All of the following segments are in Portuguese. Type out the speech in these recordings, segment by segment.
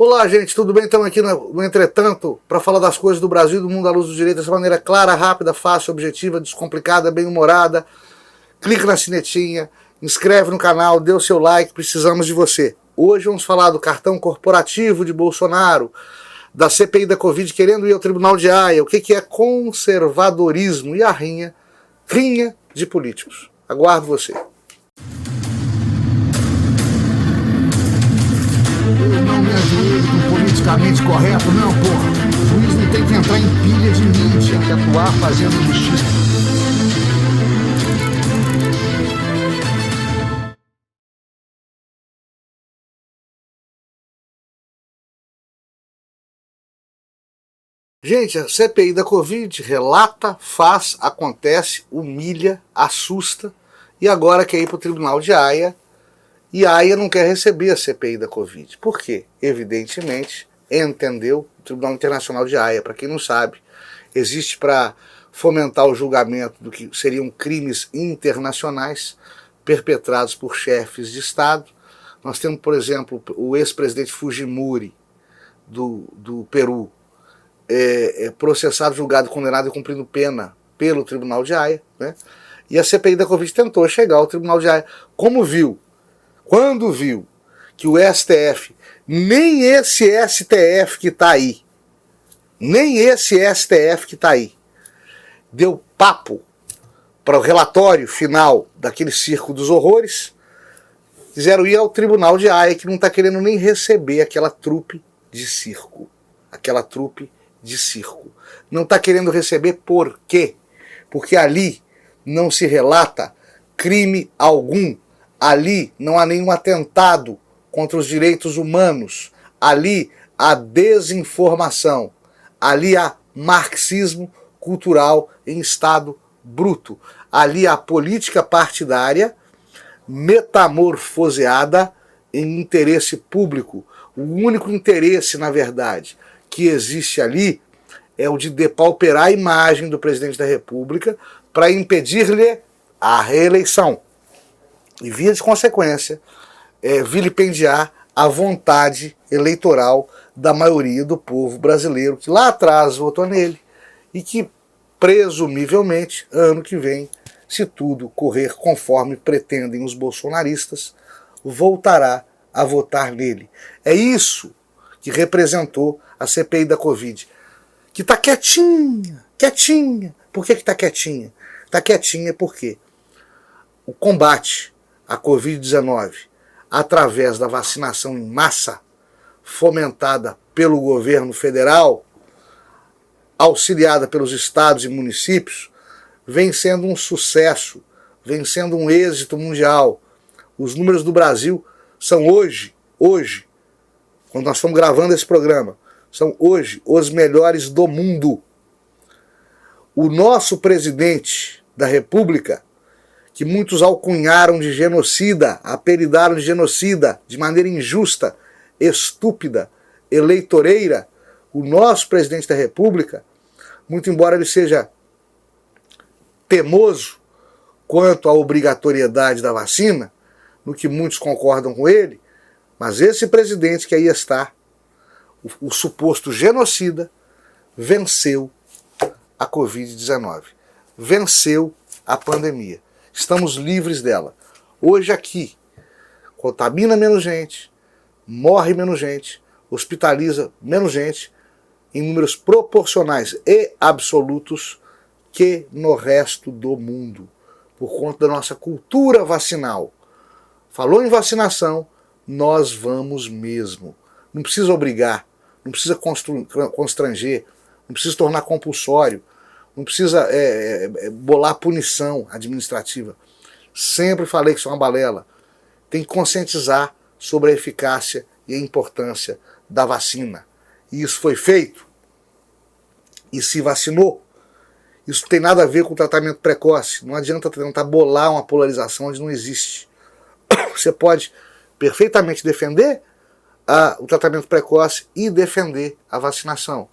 Olá, gente, tudo bem? Estamos aqui no Entretanto para falar das coisas do Brasil e do mundo à luz do direito dessa maneira clara, rápida, fácil, objetiva, descomplicada, bem-humorada. Clica na sinetinha, inscreve no canal, dê o seu like, precisamos de você. Hoje vamos falar do cartão corporativo de Bolsonaro, da CPI da Covid querendo ir ao Tribunal de Haia, o que é conservadorismo e a rinha de políticos. Aguardo você. Eu não me ajoelho com politicamente correto, não, porra. O juiz não tem que entrar em pilha de mídia, tem que atuar fazendo justiça. Gente, a CPI da Covid relata, faz, acontece, humilha, assusta e agora quer ir para o Tribunal de Haia. E a Haia não quer receber a CPI da Covid. Por quê? Evidentemente, entendeu, o Tribunal Internacional de Haia, para quem não sabe, existe para fomentar o julgamento do que seriam crimes internacionais perpetrados por chefes de Estado. Nós temos, por exemplo, o ex-presidente Fujimori, do Peru, processado, julgado, condenado e cumprindo pena pelo Tribunal de Haia, né? E a CPI da Covid tentou chegar ao Tribunal de Haia. Quando viu que o STF, nem esse STF que está aí, deu papo para o relatório final daquele circo dos horrores, quiseram ir ao Tribunal de Haia, que não está querendo nem receber aquela trupe de circo. Não está querendo receber por quê? Porque ali não se relata crime algum. Ali não há nenhum atentado contra os direitos humanos. Ali há desinformação. Ali há marxismo cultural em estado bruto. Ali há política partidária metamorfoseada em interesse público. O único interesse, na verdade, que existe ali é o de depauperar a imagem do presidente da República para impedir-lhe a reeleição. E, via de consequência, vilipendiar a vontade eleitoral da maioria do povo brasileiro, que lá atrás votou nele e que, presumivelmente, ano que vem, se tudo correr conforme pretendem os bolsonaristas, voltará a votar nele. É isso que representou a CPI da Covid, que está quietinha. Por que está quietinha? Está quietinha porque o combate a Covid-19 através da vacinação em massa, fomentada pelo governo federal, auxiliada pelos estados e municípios, vem sendo um sucesso, vem sendo um êxito mundial. Os números do Brasil são hoje, quando nós estamos gravando esse programa, são hoje os melhores do mundo. O nosso presidente da República, que muitos alcunharam de genocida, apelidaram de genocida, de maneira injusta, estúpida, eleitoreira, o nosso presidente da República, muito embora ele seja temoso quanto à obrigatoriedade da vacina, no que muitos concordam com ele, mas esse presidente que aí está, o suposto genocida, venceu a Covid-19, venceu a pandemia. Estamos livres dela. Hoje aqui, contamina menos gente, morre menos gente, hospitaliza menos gente, em números proporcionais e absolutos que no resto do mundo, por conta da nossa cultura vacinal. Falou em vacinação, nós vamos mesmo. Não precisa obrigar, não precisa constranger, não precisa tornar compulsório, não precisa bolar punição administrativa. Sempre falei que isso é uma balela. Tem que conscientizar sobre a eficácia e a importância da vacina. E isso foi feito. E se vacinou. Isso não tem nada a ver com o tratamento precoce. Não adianta tentar bolar uma polarização onde não existe. Você pode perfeitamente defender o tratamento precoce e defender a vacinação.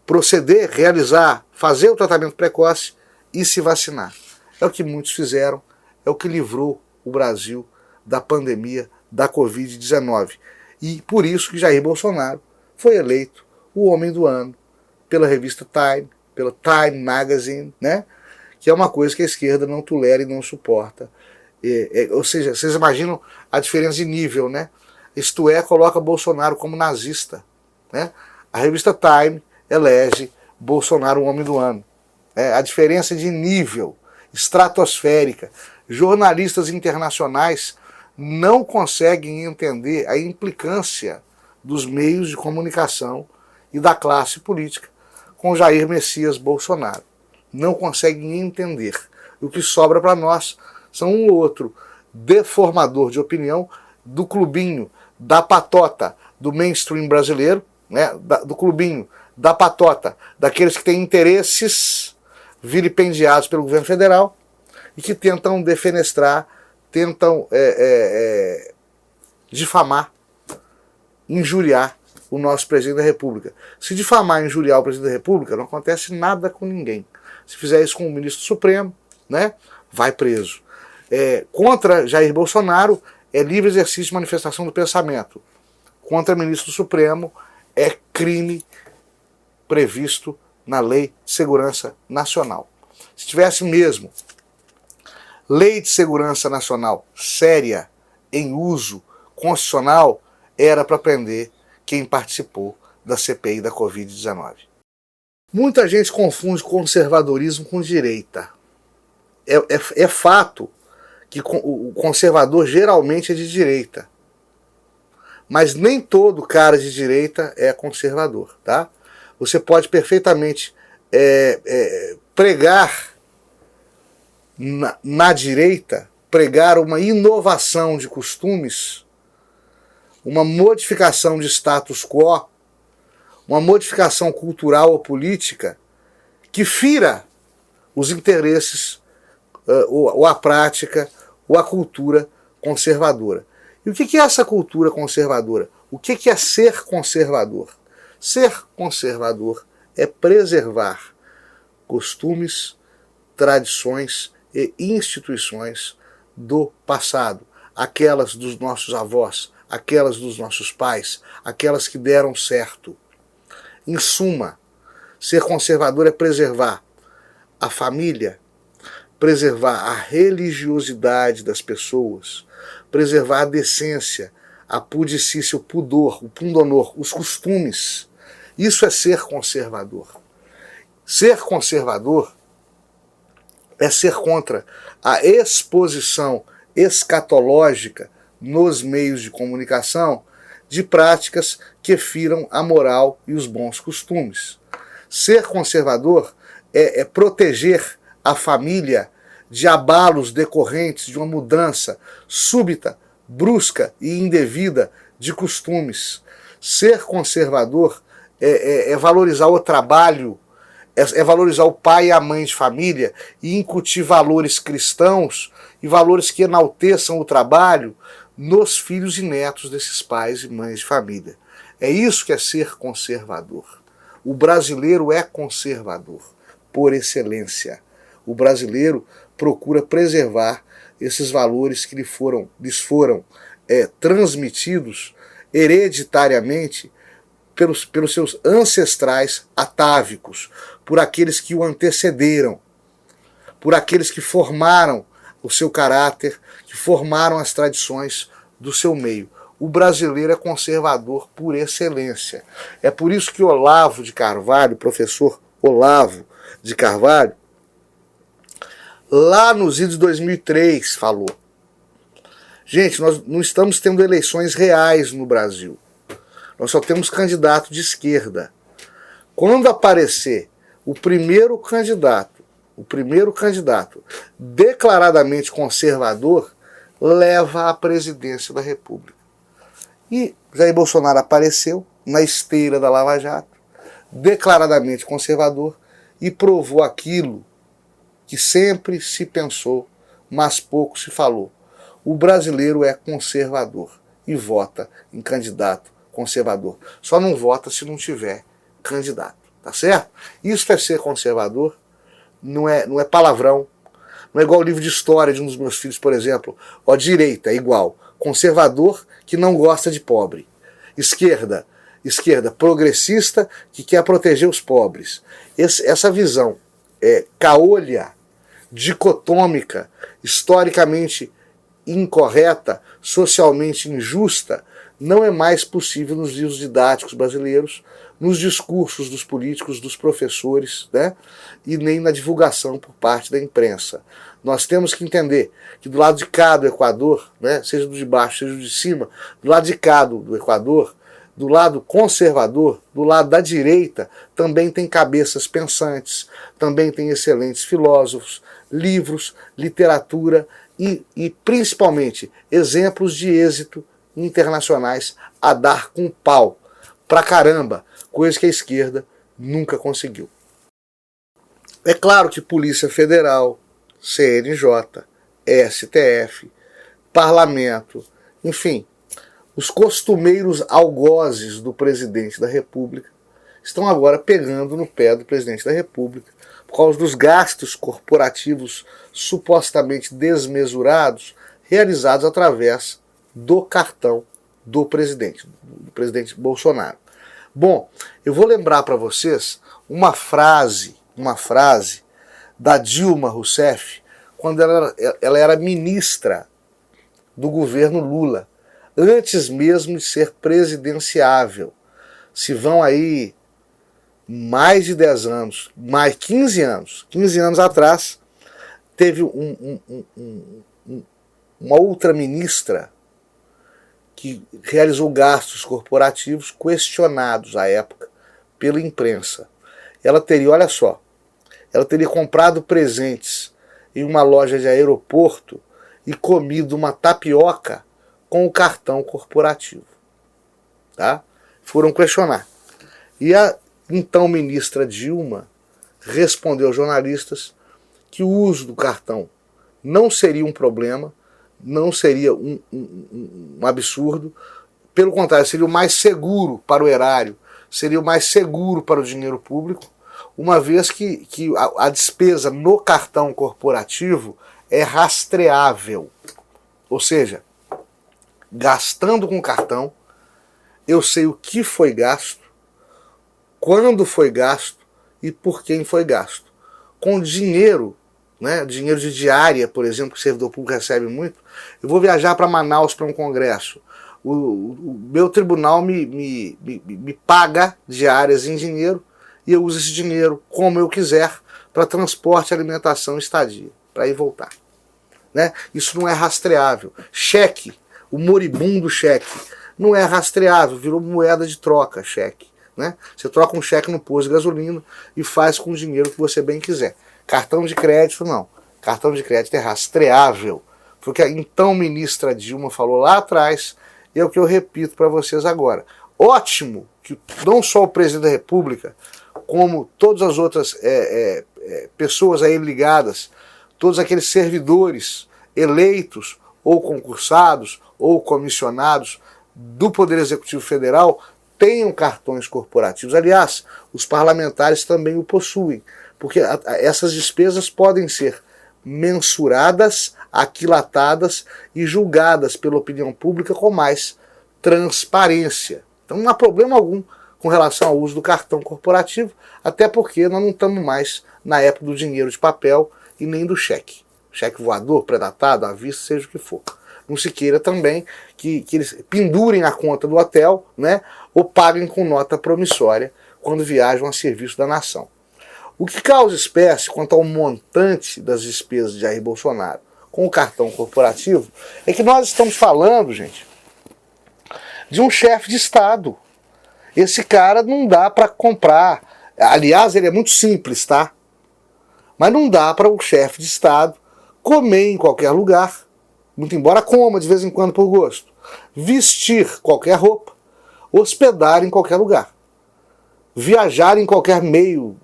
Proceder, realizar, fazer o tratamento precoce e se vacinar. É o que muitos fizeram, é o que livrou o Brasil da pandemia da Covid-19. E por isso que Jair Bolsonaro foi eleito o homem do ano pela revista Time, pela Time Magazine, né? Que é uma coisa que a esquerda não tolera e não suporta. Ou seja, vocês imaginam a diferença de nível, né? Isto é, coloca Bolsonaro como nazista, né? A revista Time elege Bolsonaro o homem do ano. A diferença de nível estratosférica. Jornalistas internacionais não conseguem entender a implicância dos meios de comunicação e da classe política com Jair Messias Bolsonaro. Não conseguem entender. O que sobra para nós são um ou outro deformador de opinião do clubinho, da patota do mainstream brasileiro, né, do clubinho, da patota daqueles que têm interesses vilipendiados pelo governo federal e que tentam defenestrar, tentam difamar, injuriar o nosso presidente da República. Se difamar e injuriar o presidente da República, não acontece nada com ninguém. Se fizer isso com o ministro Supremo, né, vai preso. Contra Jair Bolsonaro é livre exercício de manifestação do pensamento. Contra o ministro Supremo é crime previsto na Lei de Segurança Nacional. Se tivesse mesmo Lei de Segurança Nacional séria, em uso constitucional, era para prender quem participou da CPI da Covid-19. Muita gente confunde conservadorismo com direita. É fato que o conservador geralmente é de direita. Mas nem todo cara de direita é conservador, tá? Você pode perfeitamente pregar na direita, pregar uma inovação de costumes, uma modificação de status quo, uma modificação cultural ou política que fira os interesses, ou a prática, ou a cultura conservadora. E o que é essa cultura conservadora? O que é ser conservador? Ser conservador é preservar costumes, tradições e instituições do passado, aquelas dos nossos avós, aquelas dos nossos pais, aquelas que deram certo. Em suma, ser conservador é preservar a família, preservar a religiosidade das pessoas, preservar a decência, a pudicícia, o pudor, o pundonor, os costumes. Isso é ser conservador. Ser conservador é ser contra a exposição escatológica nos meios de comunicação de práticas que firam a moral e os bons costumes. Ser conservador é proteger a família de abalos decorrentes de uma mudança súbita, brusca e indevida de costumes. Ser conservador é valorizar o trabalho, é valorizar o pai e a mãe de família e incutir valores cristãos e valores que enalteçam o trabalho nos filhos e netos desses pais e mães de família. É isso que é ser conservador. O brasileiro é conservador, por excelência. O brasileiro procura preservar esses valores que lhes foram transmitidos hereditariamente pelos seus ancestrais atávicos, por aqueles que o antecederam, por aqueles que formaram o seu caráter, que formaram as tradições do seu meio. O brasileiro é conservador por excelência. É por isso que Olavo de Carvalho, professor Olavo de Carvalho, lá nos idos de 2003 falou: gente, nós não estamos tendo eleições reais no Brasil. Nós só temos candidato de esquerda. Quando aparecer o primeiro candidato declaradamente conservador, leva à presidência da República. E Jair Bolsonaro apareceu na esteira da Lava Jato, declaradamente conservador, e provou aquilo que sempre se pensou, mas pouco se falou. O brasileiro é conservador e vota em candidato conservador. Só não vota se não tiver candidato, tá certo? Isso é ser conservador, não é palavrão, não é igual o livro de história de um dos meus filhos, por exemplo. Direita é igual, conservador que não gosta de pobre. Esquerda progressista que quer proteger os pobres. Essa visão caolha, dicotômica, historicamente incorreta, socialmente injusta, não é mais possível nos livros didáticos brasileiros, nos discursos dos políticos, dos professores, né? E nem na divulgação por parte da imprensa. Nós temos que entender que do lado de cá do Equador, né, seja do de baixo, seja do de cima, do lado de cá do Equador, do lado conservador, do lado da direita, também tem cabeças pensantes, também tem excelentes filósofos, livros, literatura e principalmente exemplos de êxito internacionais a dar com pau pra caramba, coisa que a esquerda nunca conseguiu. É claro que Polícia Federal, CNJ, STF, Parlamento, enfim, os costumeiros algozes do presidente da República estão agora pegando no pé do presidente da República por causa dos gastos corporativos supostamente desmesurados realizados através do cartão do presidente Bolsonaro. Bom, eu vou lembrar para vocês uma frase da Dilma Rousseff quando ela era ministra do governo Lula, antes mesmo de ser presidenciável. Se vão aí mais de 10 anos, mais 15 anos atrás, teve uma outra ministra que realizou gastos corporativos questionados à época pela imprensa. Ela teria, olha só, ela teria comprado presentes em uma loja de aeroporto e comido uma tapioca com o cartão corporativo. Tá? Foram questionar. E a então ministra Dilma respondeu aos jornalistas que o uso do cartão não seria um problema, não seria um absurdo, pelo contrário, seria o mais seguro para o erário, seria o mais seguro para o dinheiro público, uma vez que a despesa no cartão corporativo é rastreável. Ou seja, gastando com cartão, eu sei o que foi gasto, quando foi gasto e por quem foi gasto. Com dinheiro, né, dinheiro de diária, por exemplo, que o servidor público recebe muito, eu vou viajar para Manaus para um congresso. O meu tribunal me paga diárias em dinheiro e eu uso esse dinheiro como eu quiser para transporte, alimentação e estadia, para ir e voltar. Né? Isso não é rastreável. Cheque, o moribundo cheque, não é rastreável, virou moeda de troca, cheque. Né? Você troca um cheque no posto de gasolina e faz com o dinheiro que você bem quiser. Cartão de crédito não. Cartão de crédito é rastreável. Foi o que a então ministra Dilma falou lá atrás e é o que eu repito para vocês agora. Ótimo que não só o presidente da República, como todas as outras pessoas a ele ligadas, todos aqueles servidores eleitos ou concursados ou comissionados do Poder Executivo Federal tenham cartões corporativos. Aliás, os parlamentares também o possuem, porque essas despesas podem ser mensuradas, aquilatadas e julgadas pela opinião pública com mais transparência. Então não há problema algum com relação ao uso do cartão corporativo, até porque nós não estamos mais na época do dinheiro de papel e nem do cheque. Cheque voador, predatado, à vista, seja o que for. Não se queira também que eles pendurem a conta do hotel, né, ou paguem com nota promissória quando viajam a serviço da nação. O que causa espécie quanto ao montante das despesas de Jair Bolsonaro com o cartão corporativo é que nós estamos falando, gente, de um chefe de Estado. Esse cara não dá para comprar. Aliás, ele é muito simples, tá? Mas não dá para o chefe de Estado comer em qualquer lugar, muito embora coma de vez em quando por gosto, vestir qualquer roupa, hospedar em qualquer lugar, viajar em qualquer meio,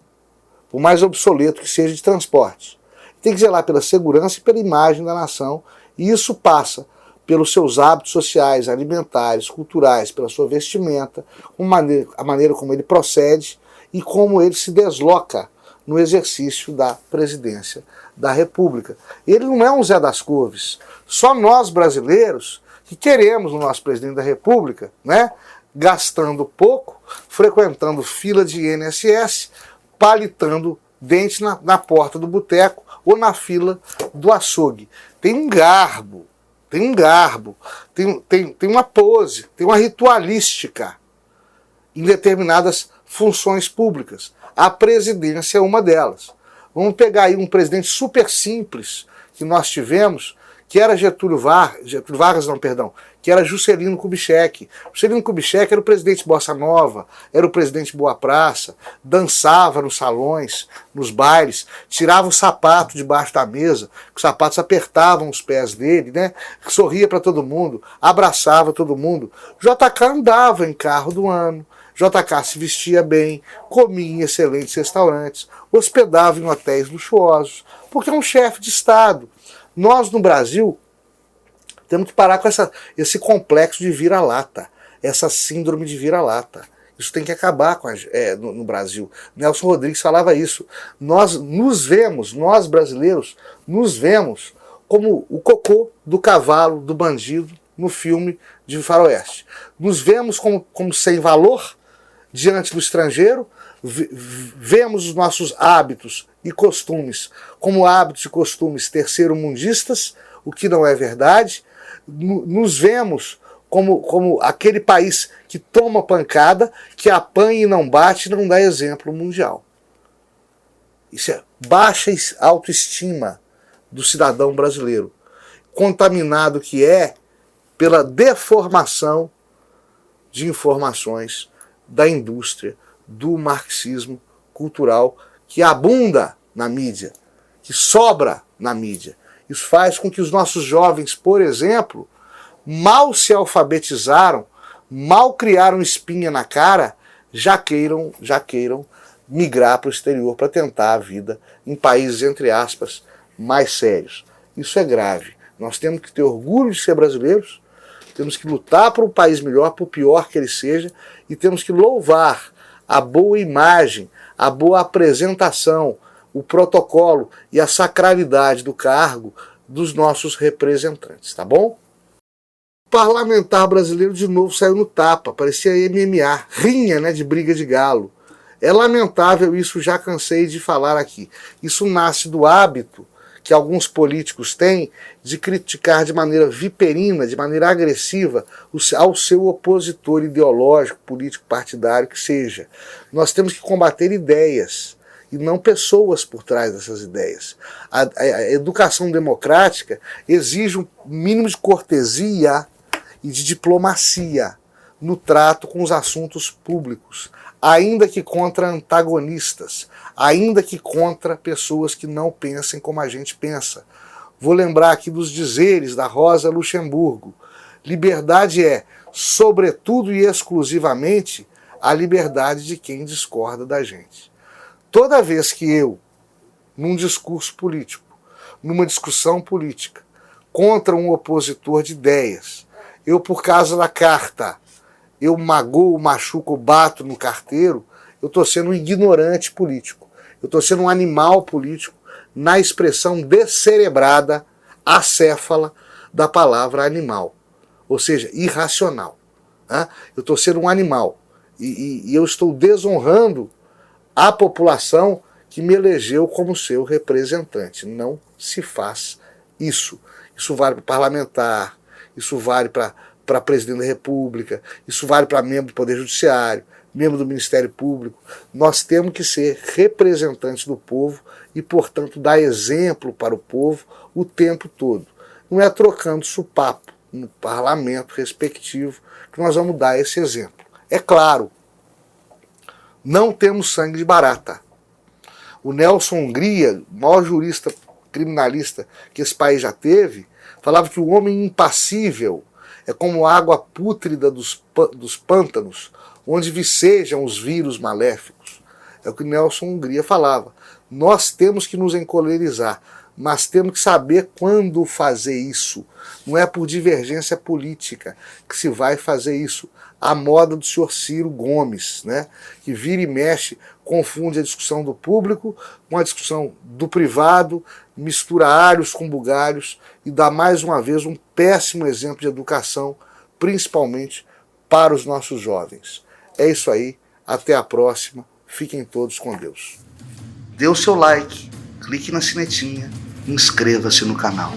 por mais obsoleto que seja de transporte. Tem que zelar pela segurança e pela imagem da nação, e isso passa pelos seus hábitos sociais, alimentares, culturais, pela sua vestimenta, a maneira como ele procede e como ele se desloca no exercício da presidência da República. Ele não é um Zé das Couves. Só nós brasileiros que queremos o nosso presidente da República, né, gastando pouco, frequentando fila de INSS, palitando dente na porta do boteco ou na fila do açougue. Tem um garbo, tem uma pose, tem uma ritualística em determinadas funções públicas. A presidência é uma delas. Vamos pegar aí um presidente super simples que nós tivemos, que era que era Juscelino Kubitschek. Juscelino Kubitschek era o presidente Bossa Nova, era o presidente Boa Praça, dançava nos salões, nos bailes, tirava o sapato debaixo da mesa, os sapatos apertavam os pés dele, né? Sorria para todo mundo, abraçava todo mundo. JK andava em carro do ano, JK se vestia bem, comia em excelentes restaurantes, hospedava em hotéis luxuosos, porque é um chefe de Estado. Nós, no Brasil, temos que parar com esse complexo de vira-lata, essa síndrome de vira-lata. Isso tem que acabar no Brasil. Nelson Rodrigues falava isso. Nós brasileiros, nos vemos como o cocô do cavalo, do bandido, no filme de faroeste. Nos vemos como sem valor diante do estrangeiro, vemos os nossos hábitos e costumes como hábitos e costumes terceiro-mundistas, o que não é verdade. Nos vemos como aquele país que toma pancada, que apanha e não bate e não dá exemplo mundial. Isso é baixa autoestima do cidadão brasileiro, contaminado que é pela deformação de informações da indústria, do marxismo cultural que abunda na mídia, que sobra na mídia. Isso faz com que os nossos jovens, por exemplo, mal se alfabetizaram, mal criaram espinha na cara, já queiram migrar para o exterior para tentar a vida em países, entre aspas, mais sérios. Isso é grave. Nós temos que ter orgulho de ser brasileiros, temos que lutar por um país melhor, por pior que ele seja, e temos que louvar a boa imagem, a boa apresentação, o protocolo e a sacralidade do cargo dos nossos representantes, tá bom? O parlamentar brasileiro de novo saiu no tapa, parecia MMA, rinha, né, de briga de galo. É lamentável isso, já cansei de falar aqui. Isso nasce do hábito que alguns políticos têm de criticar de maneira viperina, de maneira agressiva, ao seu opositor ideológico, político, partidário, que seja. Nós temos que combater ideias e não pessoas por trás dessas ideias. A educação democrática exige um mínimo de cortesia e de diplomacia no trato com os assuntos públicos, ainda que contra antagonistas, ainda que contra pessoas que não pensem como a gente pensa. Vou lembrar aqui dos dizeres da Rosa Luxemburgo. Liberdade é, sobretudo e exclusivamente, a liberdade de quem discorda da gente. Toda vez que eu, num discurso político, numa discussão política, contra um opositor de ideias, eu, por causa da carta, eu magoo, machuco, bato no carteiro, eu estou sendo um ignorante político. Eu estou sendo um animal político na expressão descerebrada, acéfala da palavra animal. Ou seja, irracional. Né? Eu estou sendo um animal. E eu estou desonrando a população que me elegeu como seu representante. Não se faz isso. Isso vale para parlamentar, isso vale para presidente da República, isso vale para membro do Poder Judiciário, membro do Ministério Público. Nós temos que ser representantes do povo e, portanto, dar exemplo para o povo o tempo todo. Não é trocando supapo no parlamento respectivo que nós vamos dar esse exemplo. É claro, não temos sangue de barata. O Nelson Hungria, o maior jurista criminalista que esse país já teve, falava que o homem impassível é como a água pútrida dos pântanos, onde vicejam os vírus maléficos. É o que Nelson Hungria falava. Nós temos que nos encolerizar, mas temos que saber quando fazer isso. Não é por divergência política que se vai fazer isso. A moda do senhor Ciro Gomes, né, que vira e mexe, confunde a discussão do público com a discussão do privado, mistura alhos com bugalhos e dá mais uma vez um péssimo exemplo de educação, principalmente para os nossos jovens. É isso aí, até a próxima, fiquem todos com Deus. Dê o seu like, clique na sinetinha, inscreva-se no canal.